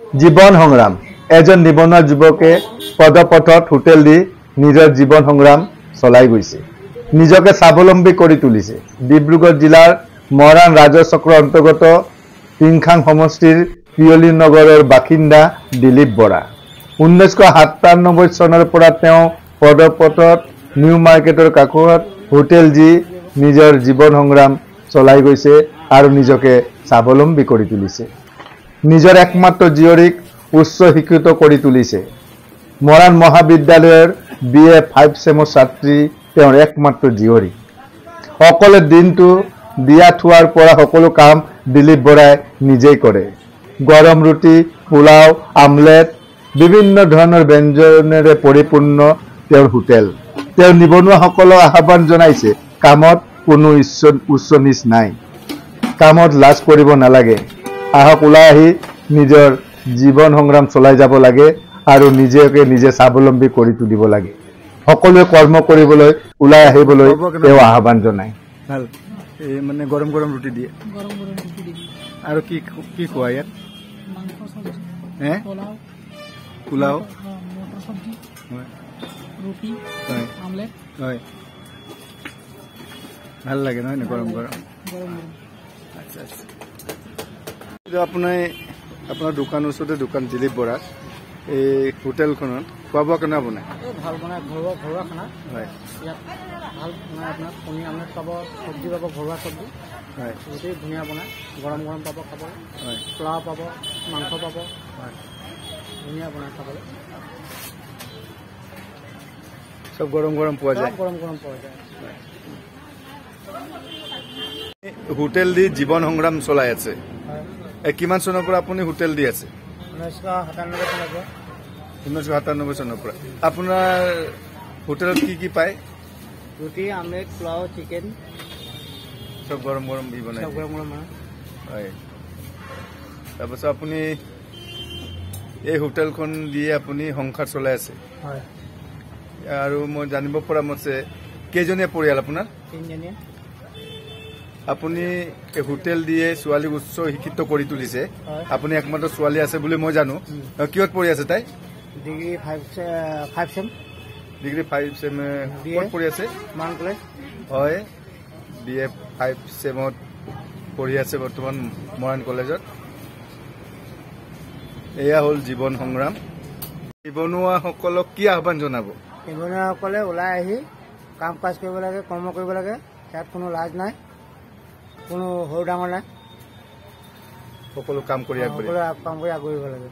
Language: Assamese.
জীৱন সংগ্ৰাম এজন নিবনুৱা যুৱকে পদপথত হোটেল দি নিজৰ জীৱন সংগ্ৰাম চলাই গৈছে নিজকে স্বাৱলম্বী কৰি তুলিছে ডিব্ৰুগড় জিলাৰ মৰাণ ৰাজচক্ৰ অন্তৰ্গত টিংখাং সমষ্টিৰ পিয়লি নগৰৰ বাসিন্দা দিলীপ বৰা 1997 চনৰ পৰা তেওঁ পদপথত নিউ মাৰ্কেটৰ কাষত হোটেল দি নিজৰ জীৱন সংগ্ৰাম চলাই গৈছে আৰু নিজকে স্বাৱলম্বী কৰি তুলিছে নিজৰ একমাত্ৰ জীয়ৰীক উচ্চ শিক্ষিত কৰি তুলিছে মৰাণ মহাবিদ্যালয়ৰ BA 5 চেমৰ ছাত্ৰী তেওঁৰ একমাত্ৰ জীয়ৰী অকলে দিনটো দিয়া থোৱাৰ পৰা সকলো কাম দিলীপ বৰাই নিজেই কৰে গৰম ৰুটি পোলাও আমলেট বিভিন্ন ধৰণৰ ব্যঞ্জনেৰে পৰিপূৰ্ণ তেওঁৰ হোটেল তেওঁ নিবনুৱাসকলক আহ্বান জনাইছে কামত কোনো উচ্চ নিচ নাই কামত লাজ কৰিব নালাগে আহক ওলাই আহি নিজৰ জীৱন সংগ্ৰাম চলাই যাব লাগে আৰু নিজকে নিজে স্বাৱলম্বী কৰি তুলিব লাগে সকলোৱে কৰ্ম কৰিবলৈ ওলাই আহিবলৈ তেওঁ আহ্বান জনায় ভাল এই মানে গৰম গৰম ৰুটি দিয়ে আৰু কি কি খোৱা ইয়াত মাংস সবজি হে পোলাও মটৰ সবজি ৰুটি আমলেট হয় ভাল লাগে নহয় নে গৰম গৰম আচ্ছা আচ্ছা আপোনাৰ দোকানৰ ওচৰতে দোকান দিলীপ বৰা এই হোটেলখনত খোৱা বোৱা কেনে বনায় ভাল বনায় ঘৰুৱা খানা হয় ইয়াত ভাল বনায় আপোনাৰ কণী আমলেট পাব চব্জি পাব ঘৰুৱা চব্জি হয় গোটেই ধুনীয়া বনায় গৰম গৰম পাব খাবলৈ হয় পোলাও পাব মাংস পাব হয় ধুনীয়া বনায় খাবলৈ চব গৰম গৰম পোৱা যায় গৰম গৰম পোৱা যায় হোটেল দি জীৱন সংগ্ৰাম চলাই আছে কিমান চনৰ পৰা আপুনি হোটেল দি আছে 1997 চনৰ পৰা আপোনাৰ হোটেলত কি পায় ৰুটি আমলেট পোলাও চিকেন চব গৰম গৰম দি বনায় হয় তাৰপাছত আপুনি এই হোটেলখন দিয়ে আপুনি সংসাৰ চলাই আছে হয় আৰু মই জানিব পৰা মতে কেইজনীয়া পৰিয়াল আপোনাৰ তিনিজনীয়া আপুনি হোটেল দিয়ে ছোৱালীক উচ্চ শিক্ষিত কৰি তুলিছে আপুনি একমাত্ৰ ছোৱালী আছে বুলি মই জানো কিহত পঢ়ি আছে তাই ডিগ্ৰী 5 চেম ডিগ্ৰী 5 চেম ক'ত পঢ়ি আছে মান কলেজ হয় BA 5 চেমত পঢ়ি আছে বৰ্তমান মৰাণ কলেজত এয়া হ'ল জীৱন সংগ্ৰাম নিবনুৱাসকলক কি আহ্বান জনাব নিবনুৱাসকলে ওলাই আহি কাম কাজ কৰিব লাগে কৰ্ম কৰিব লাগে ইয়াত কোনো লাজ নাই কোনো সৰু ডাঙৰ নাই সকলো কাম কৰি কাম কৰি আগবাঢ়িব লাগে